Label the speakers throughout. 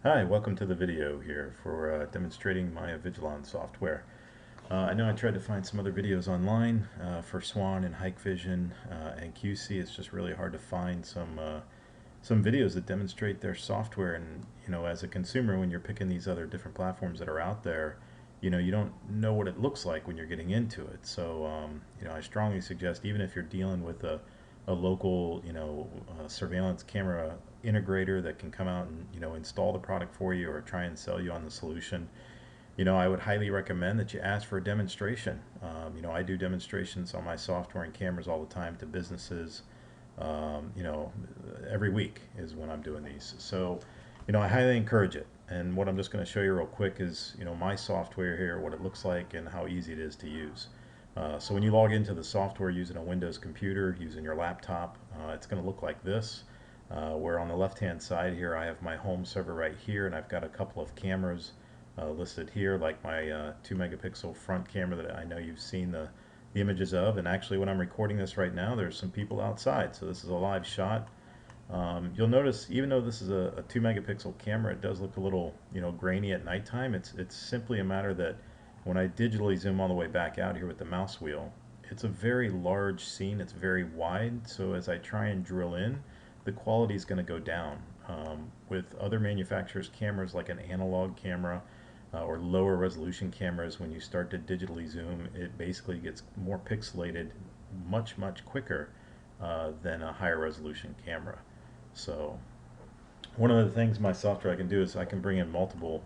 Speaker 1: Hi, welcome to the video here for demonstrating my Avigilon software. I know I tried to find some other videos online for Swan and Hike Vision and QC. It's just really hard to find some videos that demonstrate their software. And as a consumer, when you're picking these other different platforms that are out there, you don't know what it looks like when you're getting into it. So I strongly suggest, even if you're dealing with a local surveillance camera integrator that can come out and install the product for you or try and sell you on the solution, I would highly recommend that you ask for a demonstration. I do demonstrations on my software and cameras all the time to businesses. um, you know every week is when I'm doing these. So I highly encourage it. And what I'm just going to show you real quick is my software here, what it looks like and how easy it is to use. So when you log into the software using a Windows computer, using your laptop, it's going to look like this. Where on the left hand side here I have my home server right here, and I've got a couple of cameras listed here, like my 2 megapixel front camera that I know you've seen the images of. And actually, when I'm recording this right now, there's some people outside, so this is a live shot. You'll notice, even though this is a 2 megapixel camera, it does look a little grainy at nighttime. It's simply a matter that when I digitally zoom all the way back out here with the mouse wheel, it's a very large scene. It's very wide, so as I try and drill in, the quality is going to go down. With other manufacturers' cameras, like an analog camera or lower resolution cameras, when you start to digitally zoom, it basically gets more pixelated much quicker than a higher resolution camera. So one of the things my software I can do is I can bring in multiple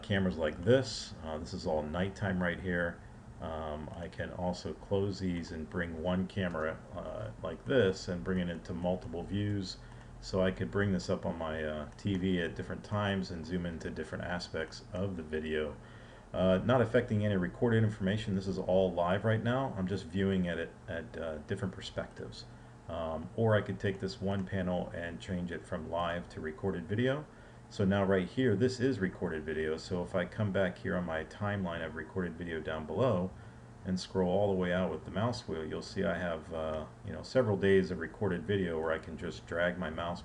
Speaker 1: cameras like this. This is all nighttime right here. I can also close these and bring one camera like this and bring it into multiple views. So I could bring this up on my TV at different times and zoom into different aspects of the video. Not affecting any recorded information. This is all live right now. I'm just viewing at it at different perspectives. Or I could take this one panel and change it from live to recorded video. So now right here, this is recorded video. So if I come back here on my timeline of recorded video down below and scroll all the way out with the mouse wheel, you'll see I have several days of recorded video where I can just drag my mouse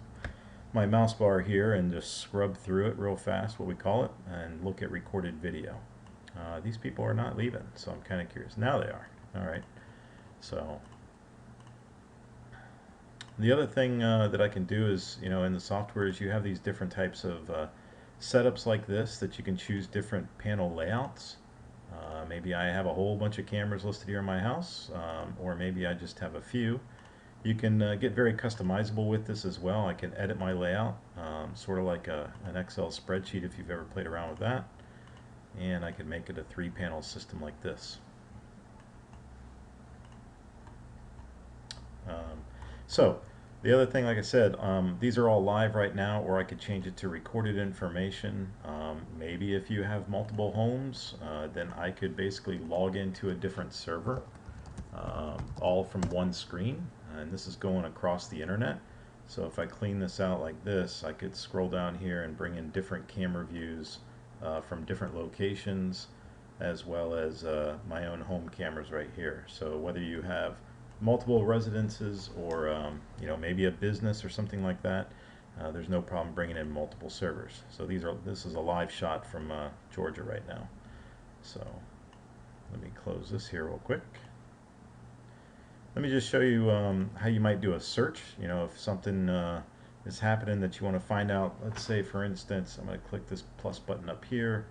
Speaker 1: bar here and just scrub through it real fast, what we call it, and look at recorded video. These people are not leaving, so I'm kind of curious. Now they are. All right. So the other thing that I can do is, in the software, is you have these different types of setups like this that you can choose different panel layouts. Maybe I have a whole bunch of cameras listed here in my house, or maybe I just have a few. You can get very customizable with this as well. I can edit my layout, sort of like an Excel spreadsheet if you've ever played around with that. And I can make it a 3-panel system like this. Um, so the other thing, like I said, these are all live right now, or I could change it to recorded information. Maybe if you have multiple homes, then I could basically log into a different server, all from one screen. And this is going across the internet. So if I clean this out like this, I could scroll down here and bring in different camera views from different locations, as well as my own home cameras right here. So whether you have multiple residences or maybe a business or something like that, there's no problem bringing in multiple servers. So this is a live shot from Georgia right now. So let me close this here real quick. Let me just show you how you might do a search. If something is happening that you want to find out. Let's say, for instance, I'm going to click this plus button up here.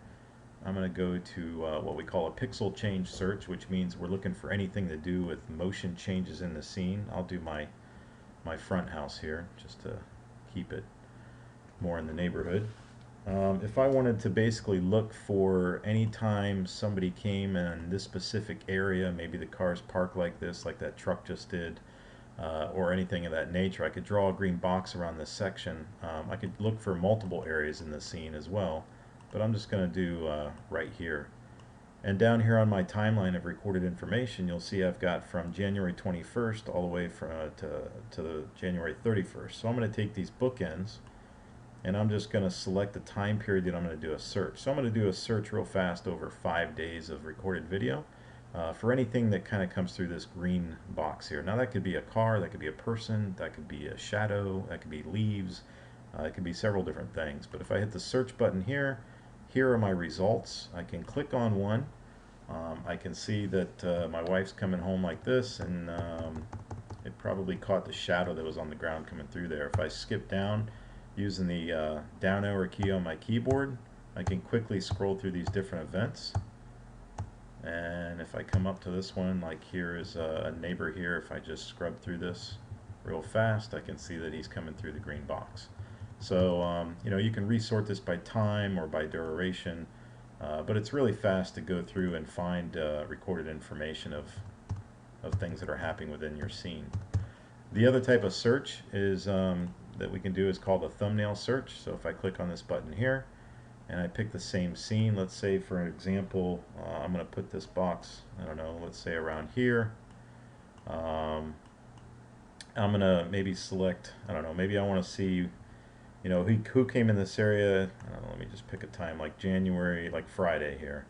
Speaker 1: I'm going to go to what we call a pixel change search, which means we're looking for anything to do with motion changes in the scene. I'll do my front house here just to keep it more in the neighborhood. If I wanted to basically look for any time somebody came in this specific area, maybe the car's parked like this, like that truck just did, or anything of that nature, I could draw a green box around this section. I could look for multiple areas in the scene as well, but I'm just going to do right here. And down here on my timeline of recorded information, you'll see I've got from January 21st all the way to January 31st. So I'm going to take these bookends, and I'm just going to select the time period that I'm going to do a search. So I'm going to do a search real fast over 5 days of recorded video for anything that kind of comes through this green box here. Now that could be a car, that could be a person, that could be a shadow, that could be leaves, It can be several different things, but if I hit the search button here, here are my results. I can click on one. I can see that my wife's coming home like this, and it probably caught the shadow that was on the ground coming through there. If I skip down using the down arrow key on my keyboard, I can quickly scroll through these different events. And if I come up to this one, like here is a neighbor here, if I just scrub through this real fast, I can see that he's coming through the green box. So you know, you can resort this by time or by duration, but it's really fast to go through and find recorded information of things that are happening within your scene. The other type of search is that we can do is called a thumbnail search. So if I click on this button here and I pick the same scene, let's say for example, I'm going to put this box, I don't know, let's say around here. I'm going to maybe select, I don't know, maybe I want to see, you know, who came in this area. I don't know, let me just pick a time like January, like Friday here.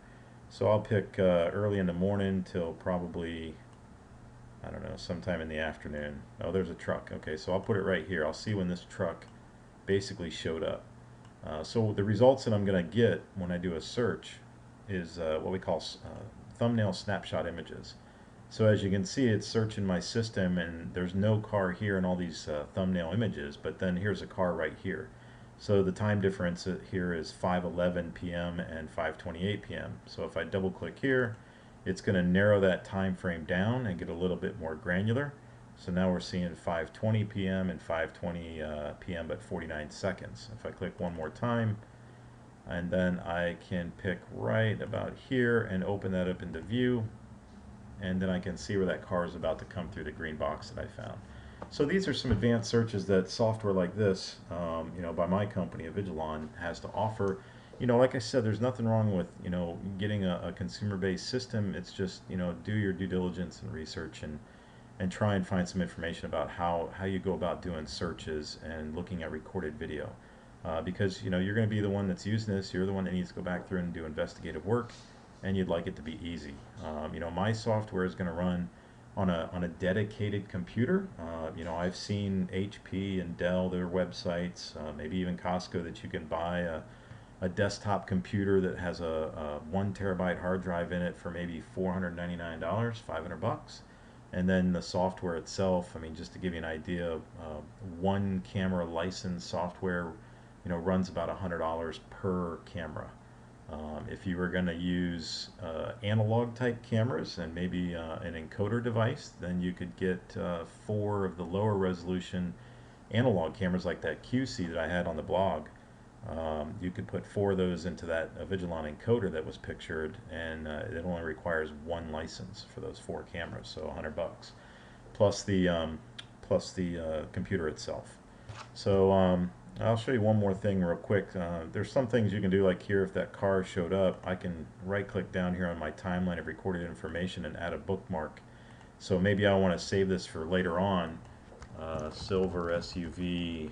Speaker 1: So I'll pick early in the morning till probably, I don't know, sometime in the afternoon. Oh, there's a truck. Okay, so I'll put it right here. I'll see when this truck basically showed up. So the results that I'm going to get when I do a search is what we call thumbnail snapshot images. So as you can see, it's searching my system, and there's no car here in all these thumbnail images, but then here's a car right here. So the time difference here is 5:11 p.m. and 5:28 p.m. So if I double click here, it's going to narrow that time frame down and get a little bit more granular. So now we're seeing 5:20 p.m. and 5:20 p.m. but 49 seconds. If I click one more time, and then I can pick right about here and open that up into view, and then I can see where that car is about to come through the green box that I found. So these are some advanced searches that software like this, you know, by my company, Avigilon, has to offer. You know, like I said, there's nothing wrong with, you know, getting a consumer-based system. It's just, you know, do your due diligence and research, and try and find some information about how you go about doing searches and looking at recorded video. Because, you know, you're going to be the one that's using this. You're the one that needs to go back through and do investigative work, and you'd like it to be easy. You know, my software is going to run on a dedicated computer. You know, I've seen HP and Dell, their websites, maybe even Costco, that you can buy a desktop computer that has a 1 terabyte hard drive in it for maybe $499, $500. And then the software itself, I mean, just to give you an idea, one camera license software, you know, runs about $100 per camera. If you were going to use analog type cameras and maybe an encoder device, then you could get 4 of the lower resolution analog cameras like that QC that I had on the blog. You could put 4 of those into that Avigilon encoder that was pictured, and it only requires 1 license for those 4 cameras, so $100 plus the computer itself. So I'll show you one more thing real quick. There's some things you can do, like here, if that car showed up, I can right click down here on my timeline of recorded information and add a bookmark. So maybe I want to save this for later on. Silver SUV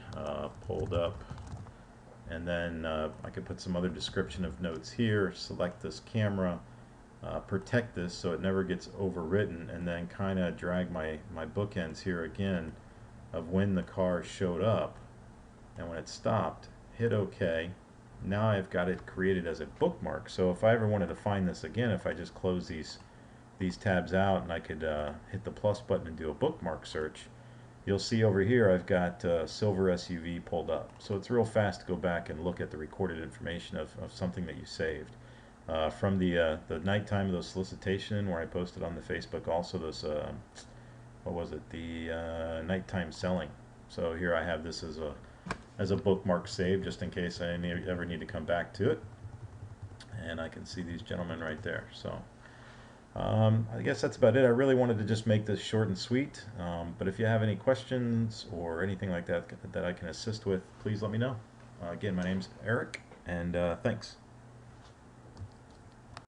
Speaker 1: pulled up, and then I could put some other description of notes here, select this camera, protect this so it never gets overwritten, and then kind of drag my bookends here again of when the car showed up and when it stopped. Hit OK. Now I've got it created as a bookmark, so if I ever wanted to find this again, if I just close these tabs out, and I could hit the plus button and do a bookmark search, you'll see over here I've got Silver SUV pulled up. So it's real fast to go back and look at the recorded information of something that you saved. From the nighttime of those solicitation where I posted on the Facebook, also those, what was it, the nighttime selling. So here I have this as a bookmark saved, just in case I ever need to come back to it. And I can see these gentlemen right there. So I guess that's about it. I really wanted to just make this short and sweet, but if you have any questions or anything like that that I can assist with, please let me know. Again, my name's Eric, and thanks.